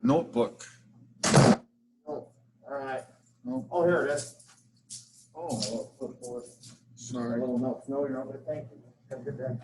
Notebook. Oh, all right. Oh, Oh, here it is. oh, A sorry. little note. No, you're not. Thank you. Have a good day.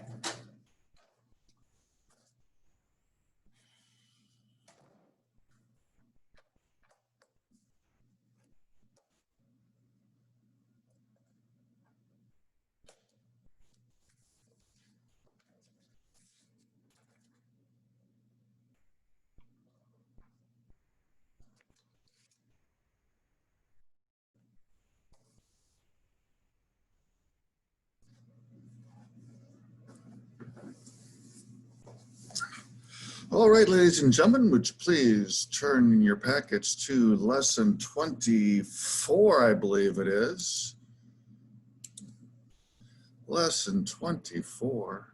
All right, ladies and gentlemen, would you please turn your packets to lesson 24, I believe it is. Lesson 24.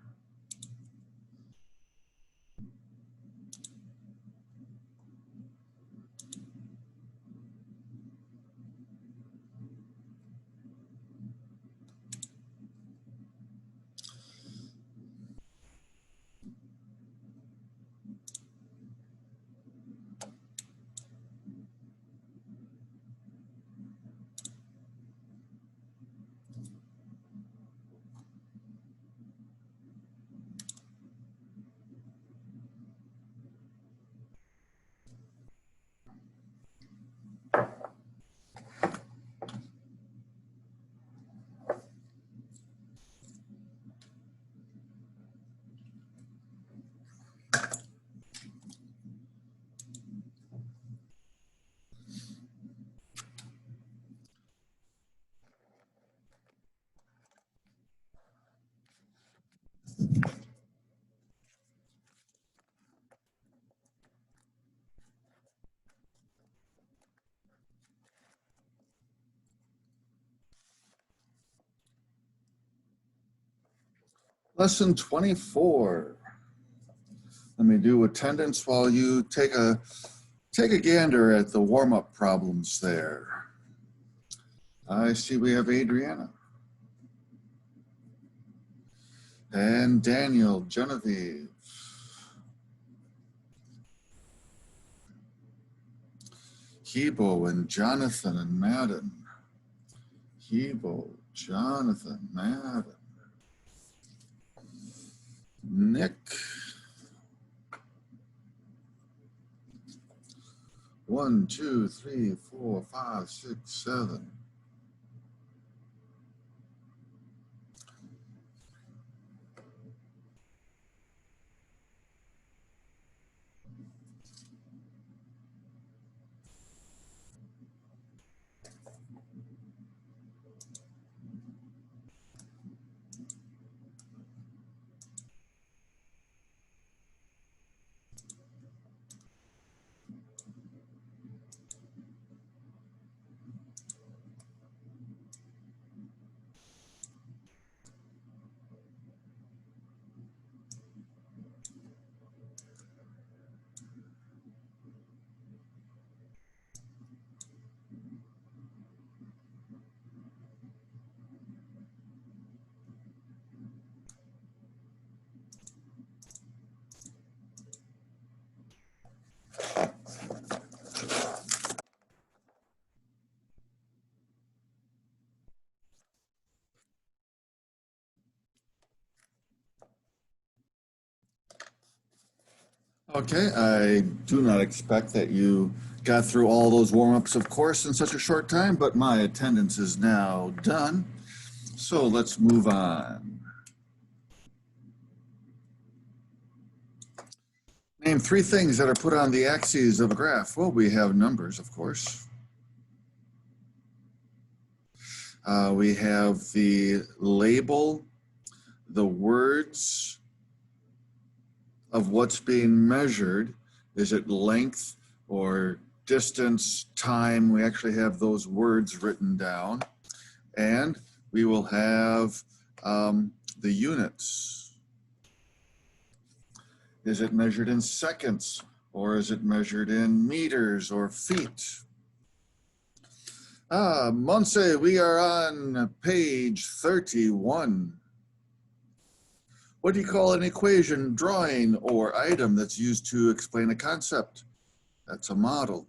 Lesson 24. Let me do attendance while you take a gander at the warm-up problems there. I see we have Adriana and Daniel, Genevieve, Hebo and Jonathan and Madden. Hebo, Jonathan, Madden, Nick. 1, 2, 3, 4, 5, 6, 7. Okay, I do not expect that you got through all those warm-ups, of course, in such a short time, but my attendance is now done. So let's move on. Name three things that are put on the axes of a graph. Well, we have numbers, of course. We have the label, the words of what's being measured. Is it length or distance, time? We actually have those words written down. And we will have the units. Is it measured in seconds, or is it measured in meters or feet? Monse, we are on page 31. What do you call an equation, drawing, or item that's used to explain a concept? That's a model.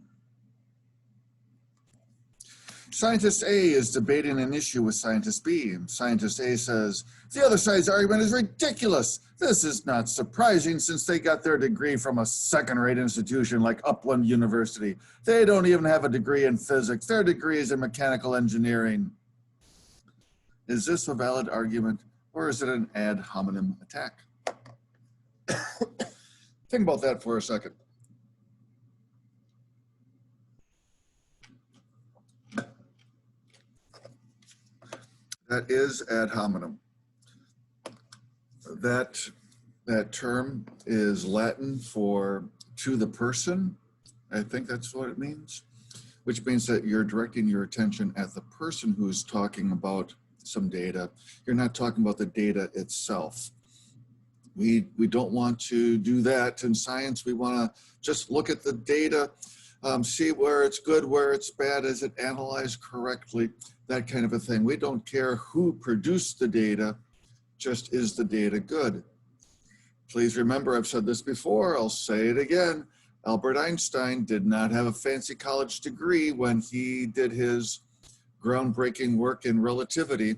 Scientist A is debating an issue with Scientist B. Scientist A says, the other side's argument is ridiculous. This is not surprising since they got their degree from a second-rate institution like Upland University. They don't even have a degree in physics. Their degree is in mechanical engineering. Is this a valid argument, or is it an ad hominem attack? Think about that for a second. That is ad hominem. That term is Latin for to the person. I think that's what it means, which means that you're directing your attention at the person who's talking about some data. You're not talking about the data itself. We don't want to do that in science. We want to just look at the data, see where it's good, where it's bad, is it analyzed correctly, that kind of a thing. We don't care who produced the data, just is the data good. Please remember, I've said this before, I'll say it again. Albert Einstein did not have a fancy college degree when he did his groundbreaking work in relativity.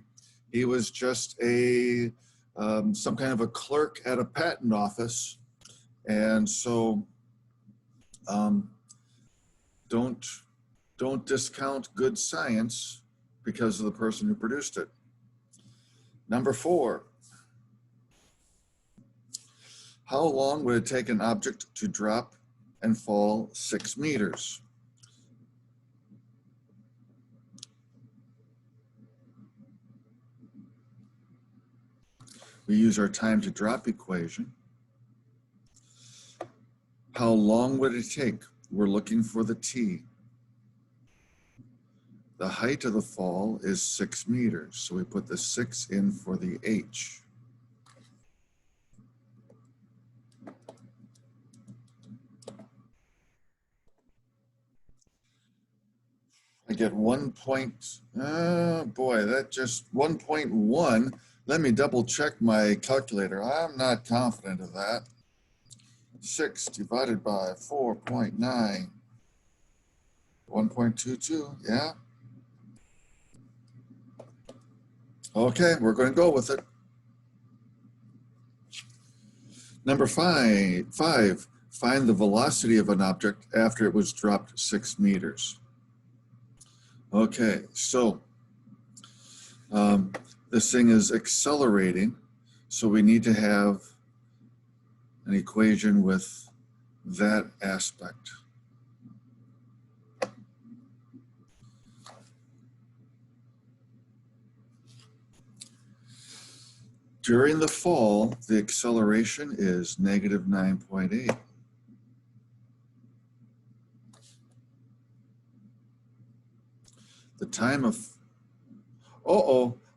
He was just some kind of a clerk at a patent office. And so don't discount good science because of the person who produced it. Number 4, how long would it take an object to drop and fall 6 meters? We use our time to drop equation. How long would it take? We're looking for the t. The height of the fall is 6 meters, so we put the 6 in for the h. I get 1.1. Let me double check my calculator. I'm not confident of that. 6 divided by 4.9. 1.22, yeah. Okay, we're going to go with it. Number 5, find the velocity of an object after it was dropped 6 meters. Okay, so this thing is accelerating, so we need to have an equation with that aspect. During the fall, the acceleration is negative 9.8. The time of,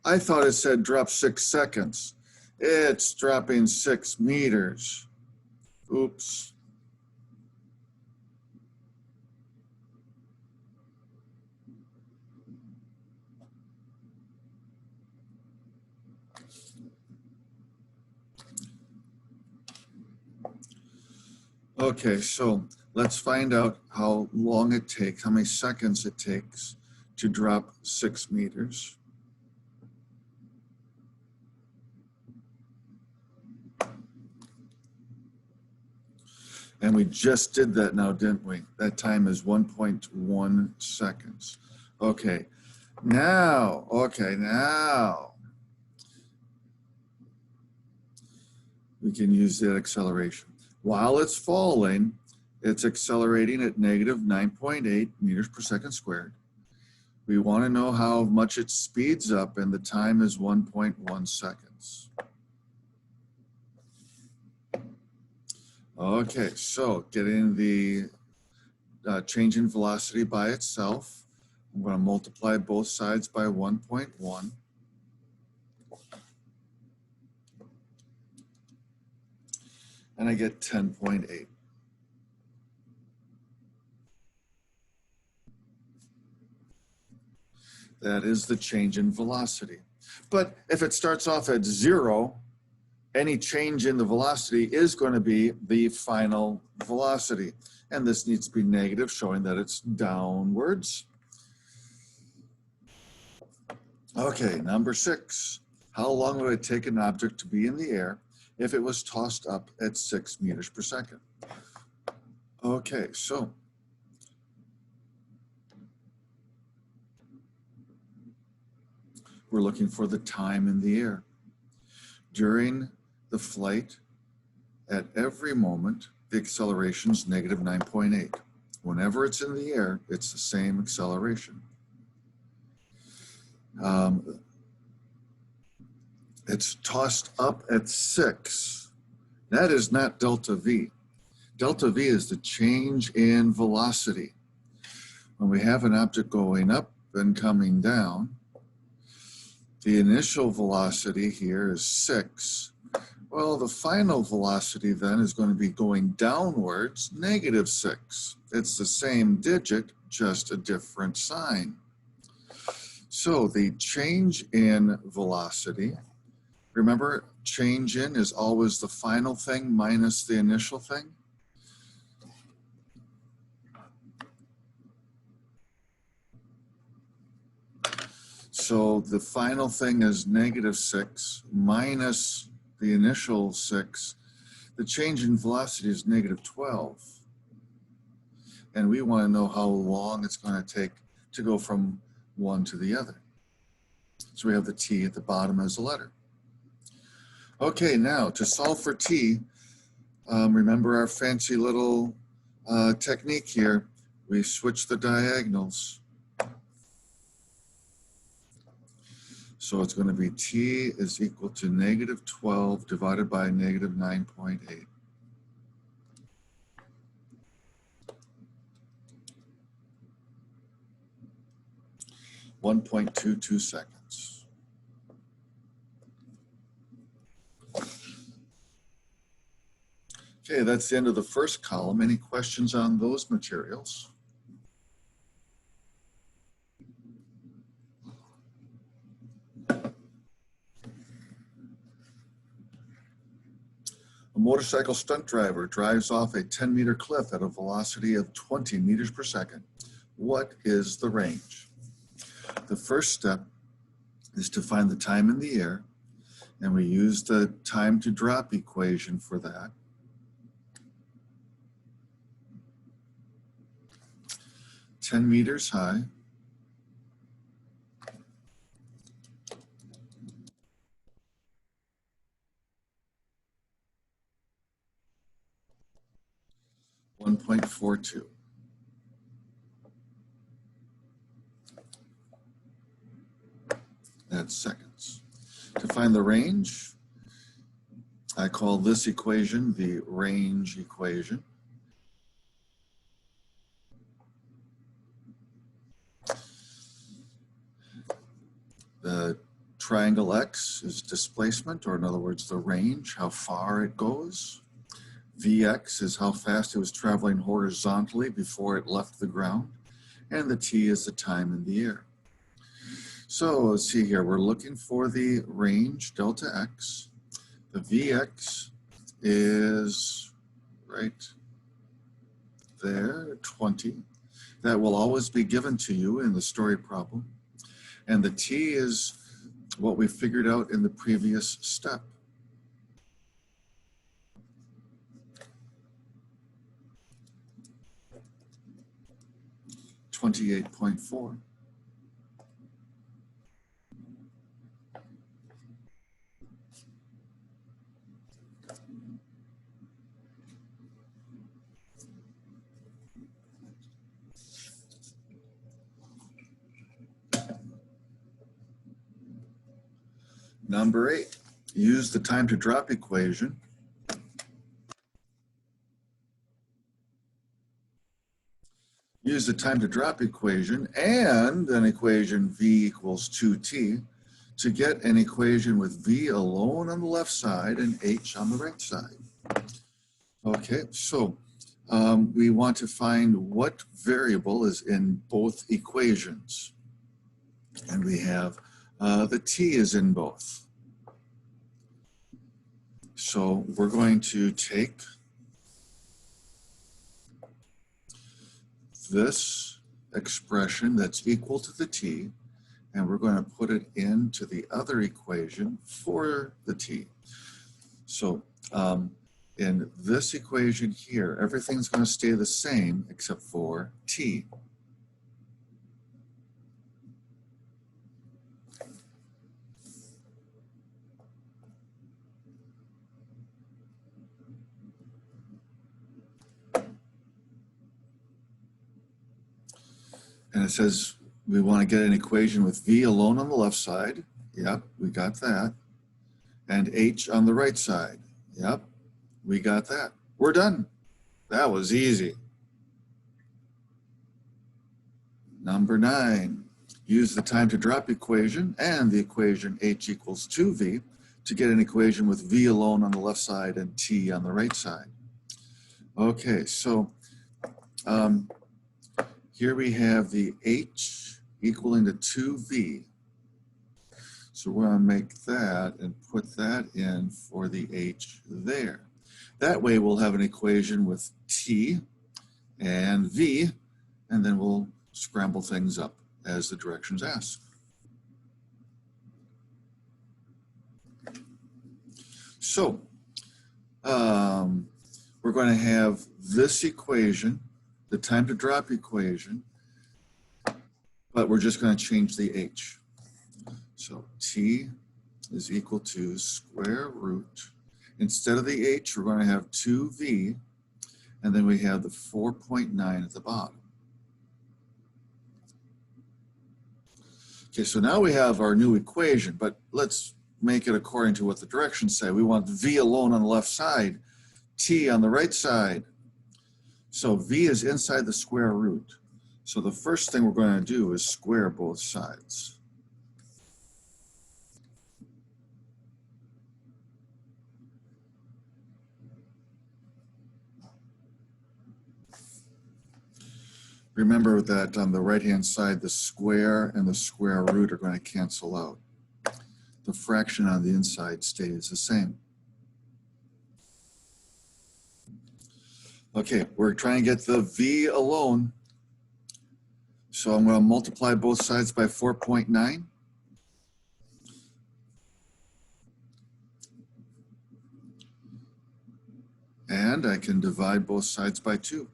I thought it said drop 6 seconds. It's dropping 6 meters. Oops. Okay, so let's find out how long it takes, how many seconds it takes to drop 6 meters. And we just did that now, didn't we? That time is 1.1 seconds. Okay, now we can use that acceleration. While it's falling, it's accelerating at negative 9.8 meters per second squared. We want to know how much it speeds up, and the time is 1.1 seconds. Okay, so getting the change in velocity by itself, I'm going to multiply both sides by 1.1. And I get 10.8. That is the change in velocity. But if it starts off at 0, any change in the velocity is going to be the final velocity. And this needs to be negative, showing that it's downwards. Okay, number 6. How long would it take an object to be in the air if it was tossed up at 6 meters per second? Okay, so we're looking for the time in the air. During the flight, at every moment, the acceleration is negative 9.8. Whenever it's in the air, it's the same acceleration. It's tossed up at 6. That is not delta V. Delta V is the change in velocity. When we have an object going up and coming down, the initial velocity here is 6. Well, the final velocity then is going to be going downwards, negative 6. It's the same digit, just a different sign. So the change in velocity, remember, change in is always the final thing minus the initial thing. So the final thing is negative 6 minus the initial 6. The change in velocity is negative 12. And we want to know how long it's going to take to go from one to the other. So we have the t at the bottom as a letter. Okay, now to solve for t, remember our fancy little technique here. We switch the diagonals. So it's going to be t is equal to negative 12 divided by negative 9.8. .22 seconds. Okay, that's the end of the first column. Any questions on those materials? A motorcycle stunt driver drives off a 10-meter cliff at a velocity of 20 meters per second. What is the range? The first step is to find the time in the air, and we use the time to drop equation for that. (10 meters high) (1.42). That's seconds. To find the range, I call this equation the range equation. The triangle x is displacement, or in other words, the range, how far it goes. Vx is how fast it was traveling horizontally before it left the ground. And the t is the time in the air. So let's see here, we're looking for the range, delta x. The Vx is right there, 20. That will always be given to you in the story problem. And the t is what we figured out in the previous step. (28.4). Number 8, use the time to drop equation. Use the time to drop equation and an equation v equals 2t to get an equation with v alone on the left side and h on the right side. Okay, so we want to find what variable is in both equations. And we have the t is in both. So we're going to take this expression that's equal to the t, and we're going to put it into the other equation for the t. So in this equation here, everything's going to stay the same except for t. And it says we want to get an equation with v alone on the left side. Yep, we got that. And h on the right side. Yep, we got that. We're done. That was easy. Number 9, use the time to drop equation and the equation h equals 2v to get an equation with v alone on the left side and t on the right side. Okay, so here we have the h equaling to 2v. So we're going to make that and put that in for the h there. That way we'll have an equation with t and v, and then we'll scramble things up as the directions ask. So we're going to have this equation, the time to drop equation, but we're just going to change the h. So t is equal to square root. Instead of the h, we're going to have 2v, and then we have the 4.9 at the bottom. Okay, so now we have our new equation, but let's make it according to what the directions say. We want v alone on the left side, t on the right side. So v is inside the square root. So the first thing we're going to do is square both sides. Remember that on the right-hand side, the square and the square root are going to cancel out. The fraction on the inside stays the same. Okay, we're trying to get the v alone. So I'm going to multiply both sides by 4.9. And I can divide both sides by 2.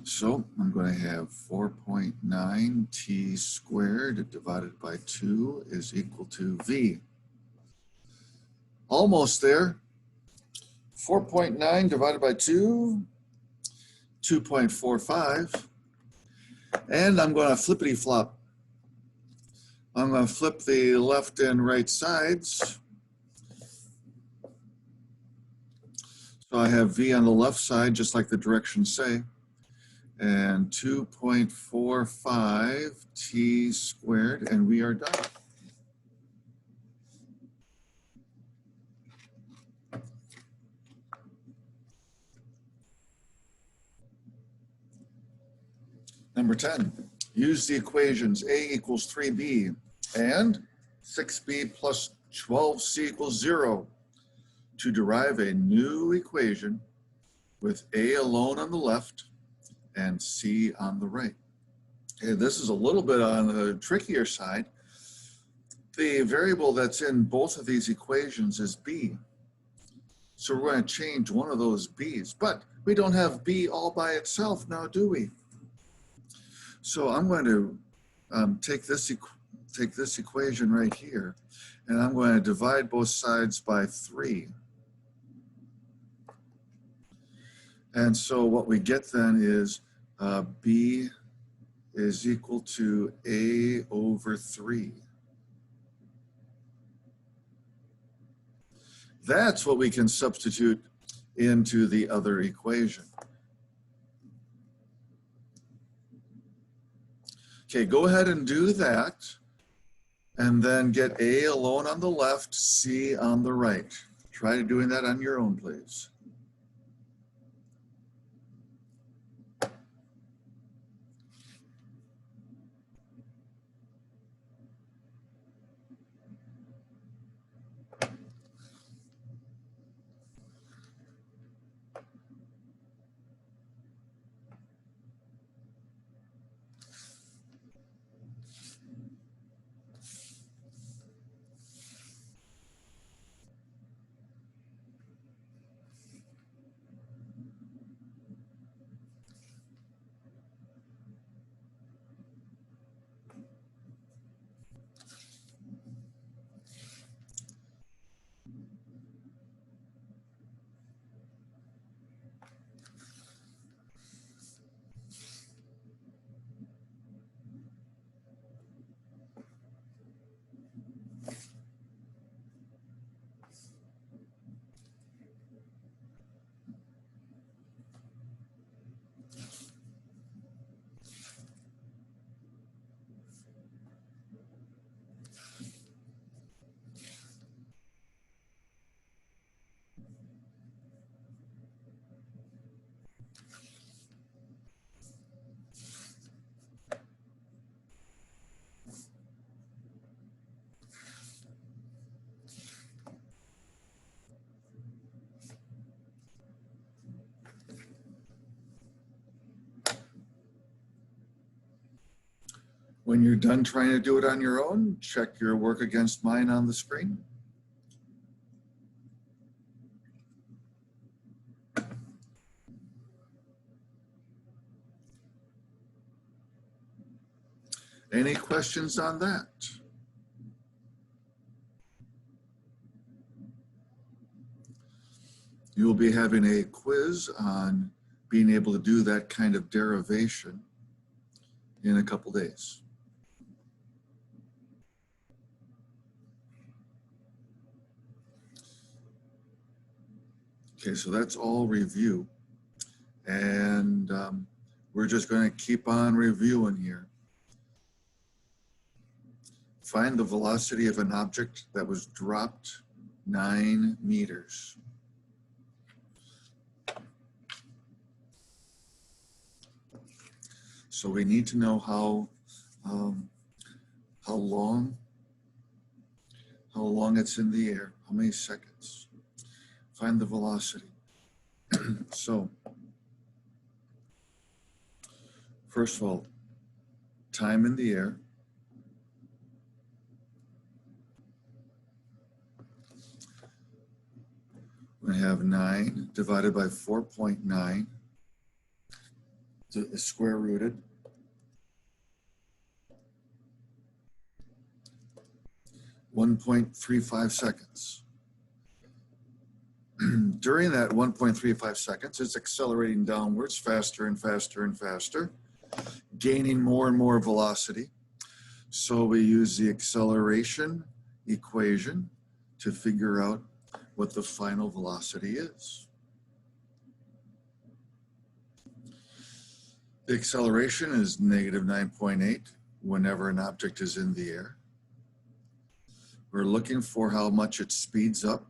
So I'm going to have 4.9 t squared divided by 2 is equal to v. Almost there. 4.9 divided by 2, 2.45. And I'm going to flippity flop. I'm going to flip the left and right sides. So I have v on the left side, just like the directions say. And 2.45 t squared, and we are done. Number 10, use the equations a equals 3b and 6b plus 12c equals 0 to derive a new equation with a alone on the left and c on the right. Okay, this is a little bit on the trickier side. The variable that's in both of these equations is b. So we're going to change one of those b's, but we don't have b all by itself now, do we? So I'm going to take this equation right here, and I'm going to divide both sides by 3. And so what we get then is B is equal to A over 3. That's what we can substitute into the other equation. Okay, go ahead and do that. And then get A alone on the left, C on the right. Try doing that on your own, please. When you're done trying to do it on your own, check your work against mine on the screen. Any questions on that? You'll be having a quiz on being able to do that kind of derivation in a couple days. Okay, so that's all review. And we're just going to keep on reviewing here. Find the velocity of an object that was dropped 9 meters. So we need to know how long it's in the air, how many seconds. Find the velocity. So, first of all, time in the air. We have 9 divided by 4.9, square rooted. .35 seconds. During that 1.35 seconds, it's accelerating downwards faster and faster and faster, gaining more and more velocity. So we use the acceleration equation to figure out what the final velocity is. The acceleration is negative 9.8 whenever an object is in the air. We're looking for how much it speeds up,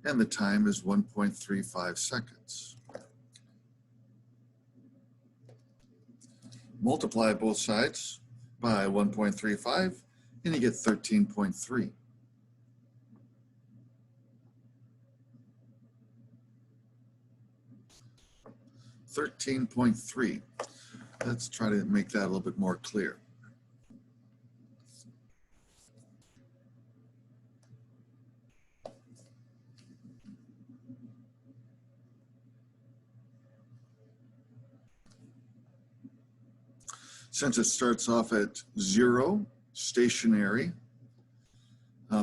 and the time is 1.35 seconds. Multiply both sides by 1.35, and you get 13.3. Let's try to make that a little bit more clear. Since it starts off at 0, stationary,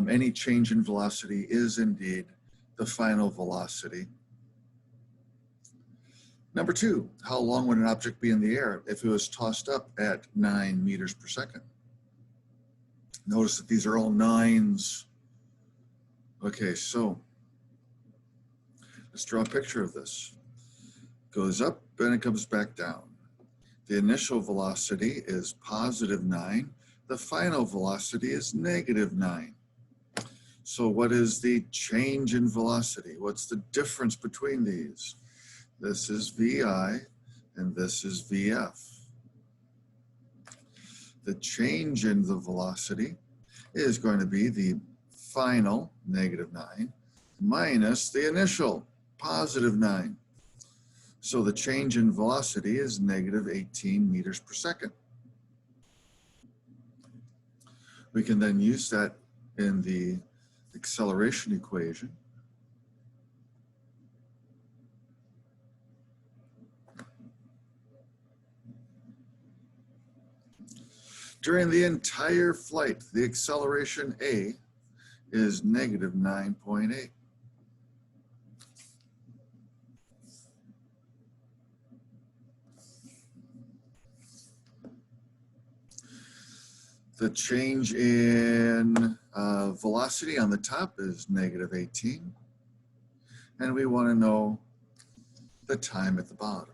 any change in velocity is indeed the final velocity. Number 2, how long would an object be in the air if it was tossed up at 9 meters per second? Notice that these are all 9s. Okay, so let's draw a picture of this. Goes up and it comes back down. The initial velocity is +9. The final velocity is -9. So what is the change in velocity? What's the difference between these? This is VI and this is VF. The change in the velocity is going to be the final -9 minus the initial +9. So the change in velocity is -18 meters per second. We can then use that in the acceleration equation. During the entire flight, the acceleration A is -9.8. The change in velocity on the top is -18. And we want to know the time at the bottom.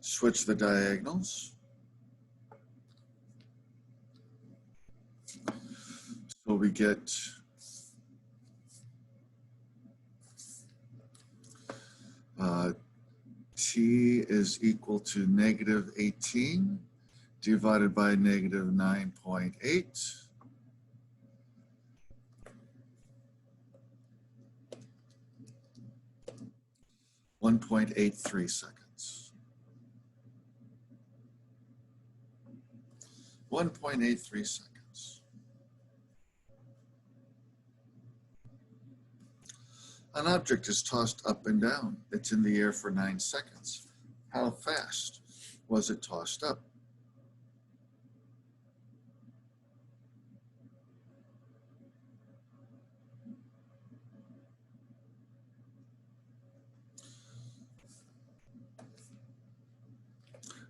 Switch the diagonals. So we get T is equal to -18 divided by -9.8. 1.83 seconds. 1.83 seconds. An object is tossed up and down. It's in the air for 9 seconds. How fast was it tossed up?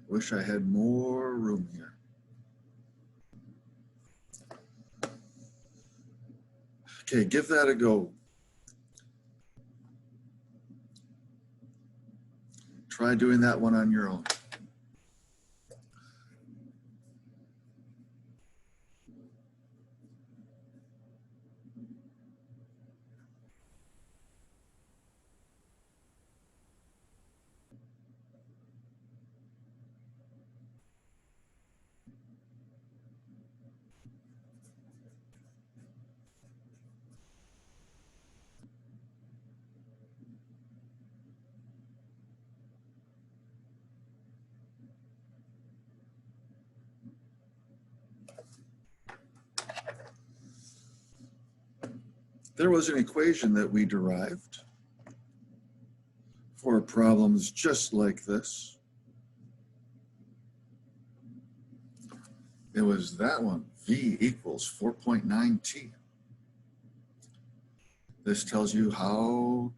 Wish I had more room here. Okay, give that a go. Try doing that one on your own. There was an equation that we derived for problems just like this. It was that one, V equals 4.9T. This tells you how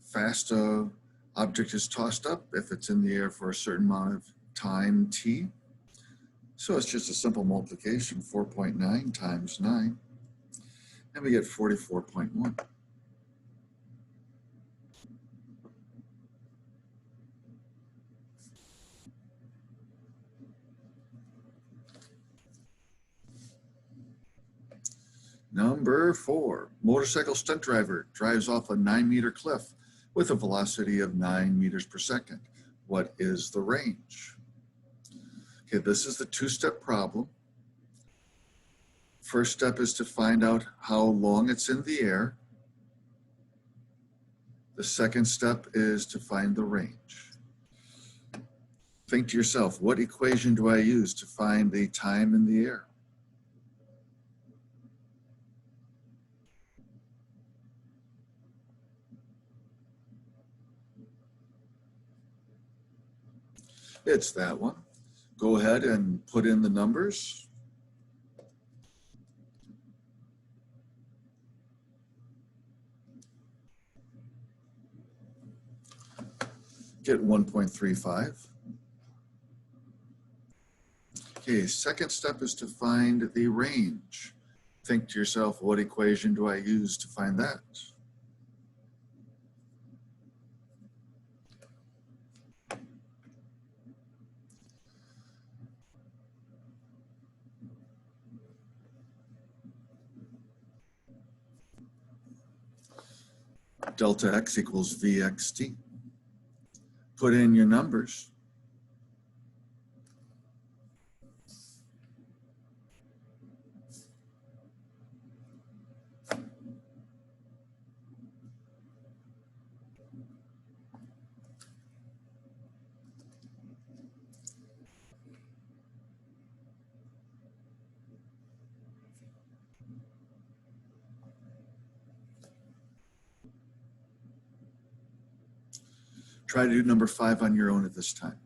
fast an object is tossed up if it's in the air for a certain amount of time T. So it's just a simple multiplication, 4.9 times 9. And we get 44.1. Number 4, motorcycle stunt driver drives off a 9-meter cliff with a velocity of 9 meters per second. What is the range? Okay, this is the 2-step problem. First step is to find out how long it's in the air. The second step is to find the range. Think to yourself, what equation do I use to find the time in the air? It's that one. Go ahead and put in the numbers. get 1.35. Okay, second step is to find the range. Think to yourself, what equation do I use to find that? Delta x equals vxt. Put in your numbers. Try to do number 5 on your own at this time.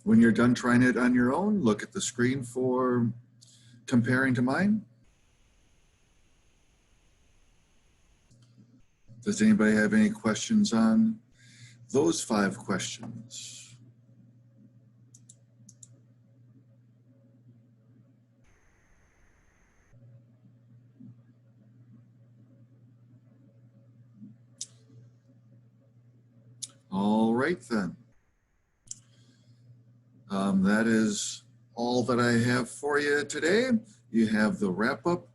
When you're done trying it on your own, look at the screen for comparing to mine. Does anybody have any questions on those 5 questions? All right then. That is all that I have for you today. You have the wrap up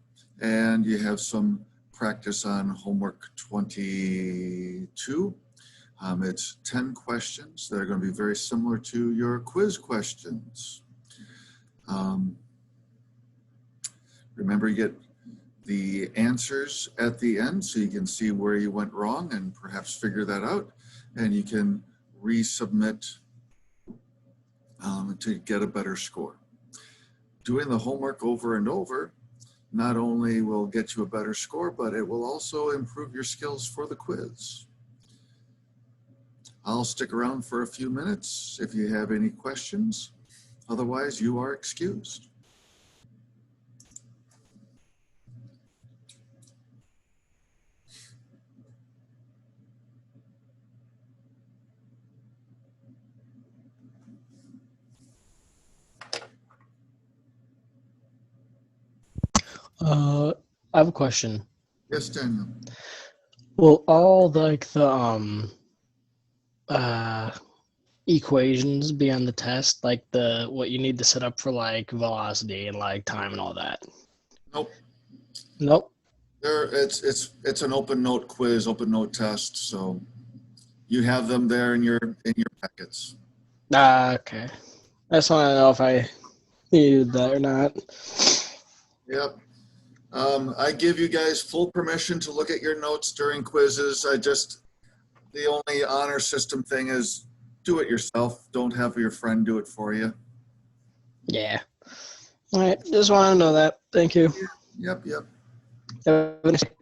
and you have some practice on homework 22. It's 10 questions that are going to be very similar to your quiz questions. Remember, you get the answers at the end so you can see where you went wrong and perhaps figure that out, and you can resubmit to get a better score. Doing the homework over and over not only will get you a better score, but it will also improve your skills for the quiz. I'll stick around for a few minutes if you have any questions. Otherwise, you are excused. I have a question. Yes, Daniel. Will all the equations be on the test, like the what you need to set up for like velocity and like time and all that? Nope. Nope. It's an open note quiz, open note test, so you have them there in your packets. Okay. I just want to know if I needed that or not. Yep. I give you guys full permission to look at your notes during quizzes. The only honor system thing is do it yourself. Don't have your friend do it for you. Yeah. All right. Just wanted to know that. Thank you. Yep, yep. Have a nice day.